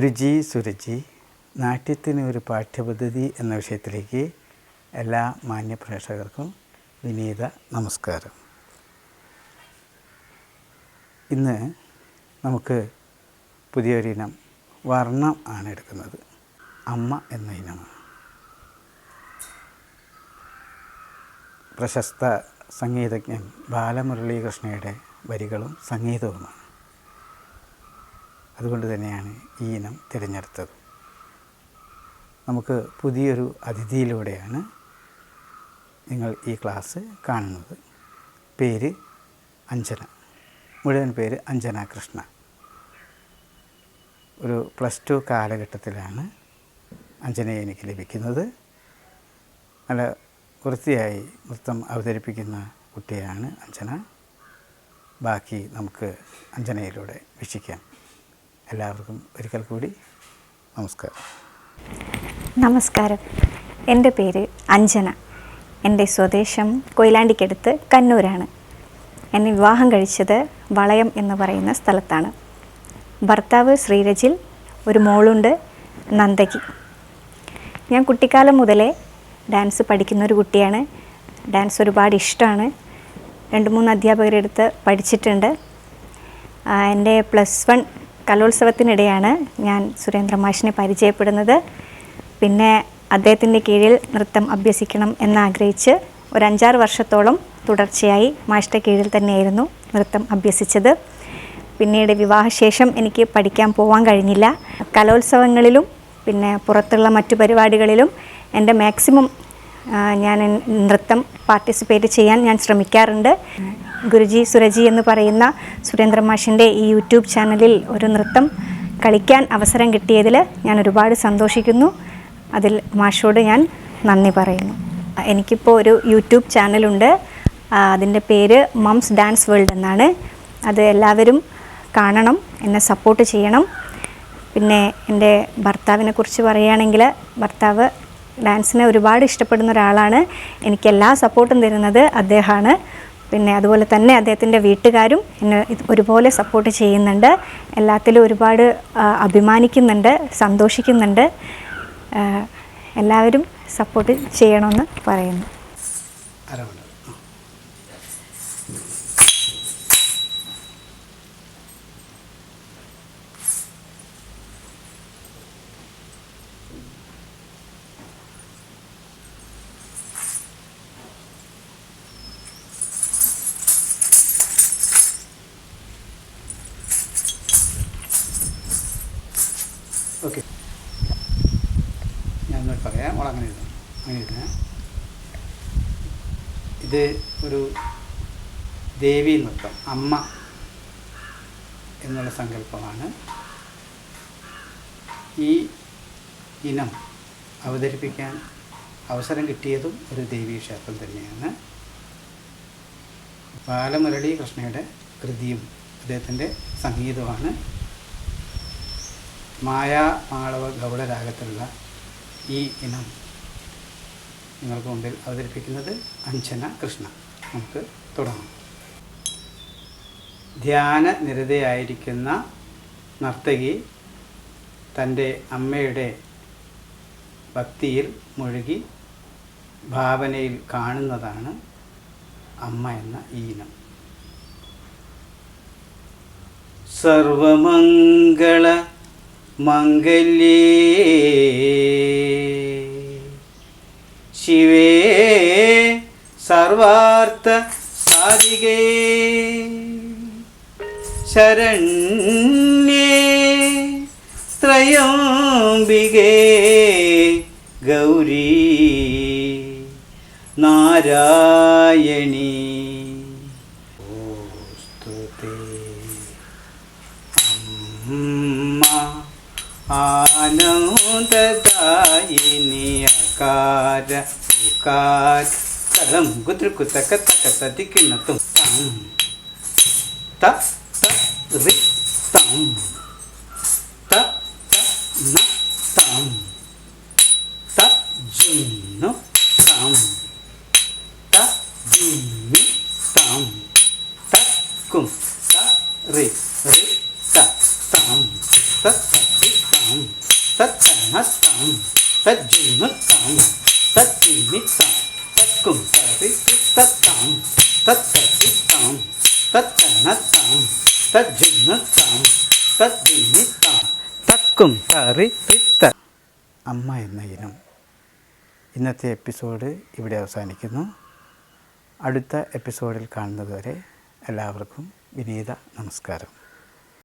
ഗുരുജി സുരജി നാട്യത്തിന് ഒരു പാഠ്യപദ്ധതി എന്ന വിഷയത്തിലേക്ക് എല്ലാ മാന്യ പ്രേക്ഷകർക്കും വിനീത നമസ്കാരം. ഇന്ന് നമുക്ക് പുതിയൊരിനം വർണ്ണം ആണ് എടുക്കുന്നത്. അമ്മ എന്ന ഇനമാണ്. പ്രശസ്ത സംഗീതജ്ഞൻ ബാലമുരളീകൃഷ്ണയുടെ വരികളും സംഗീതവുമാണ്. അതുകൊണ്ട് തന്നെയാണ് ഈ ഇനം തിരഞ്ഞെടുത്തത്. നമുക്ക് പുതിയൊരു അതിഥിയിലൂടെയാണ് നിങ്ങൾ ഈ ക്ലാസ് കാണുന്നത്. പേര് അഞ്ജന, മുഴുവൻ പേര് അഞ്ജന കൃഷ്ണ. ഒരു +2 കാലഘട്ടത്തിലാണ് അഞ്ജനയെ എനിക്ക് ലഭിക്കുന്നത്. നല്ല വൃത്തിയായി നൃത്തം അവതരിപ്പിക്കുന്ന കുട്ടിയാണ് അഞ്ജന. ബാക്കി നമുക്ക് അഞ്ജനയിലൂടെ വീക്ഷിക്കാം. എല്ലാവർക്കും ഒരിക്കൽ കൂടി നമസ്കാരം. നമസ്കാരം. എൻ്റെ പേര് അഞ്ജന. എൻ്റെ സ്വദേശം കൊയിലാണ്ടിക്കടുത്ത് കണ്ണൂരാണ്. എന്നെ വിവാഹം കഴിച്ചത് വളയം എന്ന് പറയുന്ന സ്ഥലത്താണ്. ഭർത്താവ് ശ്രീരജിൽ, ഒരു മോളുണ്ട് നന്ദകി. ഞാൻ കുട്ടിക്കാലം മുതലേ ഡാൻസ് പഠിക്കുന്നൊരു കുട്ടിയാണ്. ഡാൻസ് ഒരുപാട് ഇഷ്ടമാണ്. 2-3 അധ്യാപകരെടുത്ത് പഠിച്ചിട്ടുണ്ട്. എൻ്റെ +1 കലോത്സവത്തിനിടെയാണ് ഞാൻ സുരേന്ദ്ര മാഷിനെ പരിചയപ്പെടുന്നത്. പിന്നെ അദ്ദേഹത്തിൻ്റെ കീഴിൽ നൃത്തം അഭ്യസിക്കണം എന്നാഗ്രഹിച്ച് ഒരു 5-6 വർഷത്തോളം തുടർച്ചയായി മാഷിൻ്റെ കീഴിൽ തന്നെയായിരുന്നു നൃത്തം അഭ്യസിച്ചത്. പിന്നീട് വിവാഹശേഷം എനിക്ക് പഠിക്കാൻ പോകാൻ കഴിഞ്ഞില്ല. കലോത്സവങ്ങളിലും പിന്നെ പുറത്തുള്ള മറ്റു പരിപാടികളിലും എൻ്റെ മാക്സിമം ഞാൻ നൃത്തം പാർട്ടിസിപ്പേറ്റ് ചെയ്യാൻ ഞാൻ ശ്രമിക്കാറുണ്ട്. ഗുരുജി സുരജി എന്ന് പറയുന്ന സുരേന്ദ്ര മാഷിൻ്റെ ഈ യൂട്യൂബ് ചാനലിൽ ഒരു നൃത്തം കളിക്കാൻ അവസരം കിട്ടിയതിൽ ഞാൻ ഒരുപാട് സന്തോഷിക്കുന്നു. അതിൽ മാഷോട് ഞാൻ നന്ദി പറയുന്നു. എനിക്കിപ്പോൾ ഒരു യൂട്യൂബ് ചാനലുണ്ട്. അതിൻ്റെ പേര് മംസ് ഡാൻസ് വേൾഡ് എന്നാണ്. അത് എല്ലാവരും കാണണം, എന്നെ സപ്പോർട്ട് ചെയ്യണം. പിന്നെ എൻ്റെ ഭർത്താവിനെ കുറിച്ച് പറയുകയാണെങ്കിൽ, ഭർത്താവ് ഡാൻസിനെ ഒരുപാട് ഇഷ്ടപ്പെടുന്ന ഒരാളാണ്. എനിക്ക് എല്ലാ സപ്പോർട്ടും തരുന്നത് അദ്ദേഹമാണ്. പിന്നെ അതുപോലെ തന്നെ അദ്ദേഹത്തിൻ്റെ വീട്ടുകാരും എന്നെ ഒരുപോലെ സപ്പോർട്ട് ചെയ്യുന്നുണ്ട്. എല്ലാത്തിലും ഒരുപാട് അഭിമാനിക്കുന്നുണ്ട്, സന്തോഷിക്കുന്നുണ്ട്. എല്ലാവരും സപ്പോർട്ട് ചെയ്യണമെന്ന് പറയുന്നു. ഓക്കെ, ഞാനൊന്ന് പറയാം. അങ്ങനെ ഇരുന്ന് ഇത് ഒരു ദേവീ നൃത്തം, അമ്മ എന്നുള്ള സങ്കല്പമാണ്. ഈ ഇനം അവതരിപ്പിക്കാൻ അവസരം കിട്ടിയതും ഒരു ദേവീ ക്ഷേത്രം തന്നെയാണ്. ബാലമുരളീകൃഷ്ണയുടെ കൃതിയും അദ്ദേഹത്തിൻ്റെ സംഗീതമാണ്. മായാമാളവ ഗൗഡ രാഗത്തിലുള്ള ഈ ഇനം നിങ്ങൾക്ക് മുമ്പിൽ അവതരിപ്പിക്കുന്നത് അഞ്ജന കൃഷ്ണ. നമുക്ക് തുടങ്ങാം. ധ്യാന നിരതയായിരിക്കുന്ന നർത്തകി തൻ്റെ അമ്മയുടെ ഭക്തിയിൽ മുഴുകി ഭാവനയിൽ കാണുന്നതാണ് അമ്മ എന്ന ഈ ഇനം. സർവമംഗള മംഗല്യേ ശിവേ സർവാർത്ഥ സാധികേ ശരണ്യേ ത്രയംബികേ ഗൗരീ നാരായണീ സ്തുതേ. അമ്മ ആനന്ദദായിനി അകാര ഉകാര കലം കുതൃകുത കത കത ദിക്കിണത്തും തം ത ത റി തം ത ത ന തം ത ജുന്നു തം ത ജുന്നു തം ത കും ത റി റി ത തം ത ത റി തം തത്തനത്തം തജ്ജിനുത്തം തജ്ജിമിത്തം തക്കും തറി തത്തം തത്തത്തിത്തം തത്തനത്തം തജ്ജിനുത്തം തജ്ജിമിത്തം തക്കും തറി തിത്ത. അമ്മ എന്ന ഇനം. ഇന്നത്തെ എപ്പിസോഡ് ഇവിടെ അവസാനിക്കുന്നു. അടുത്ത എപ്പിസോഡിൽ കാണുന്നതുവരെ എല്ലാവർക്കും വിനീത നമസ്കാരം.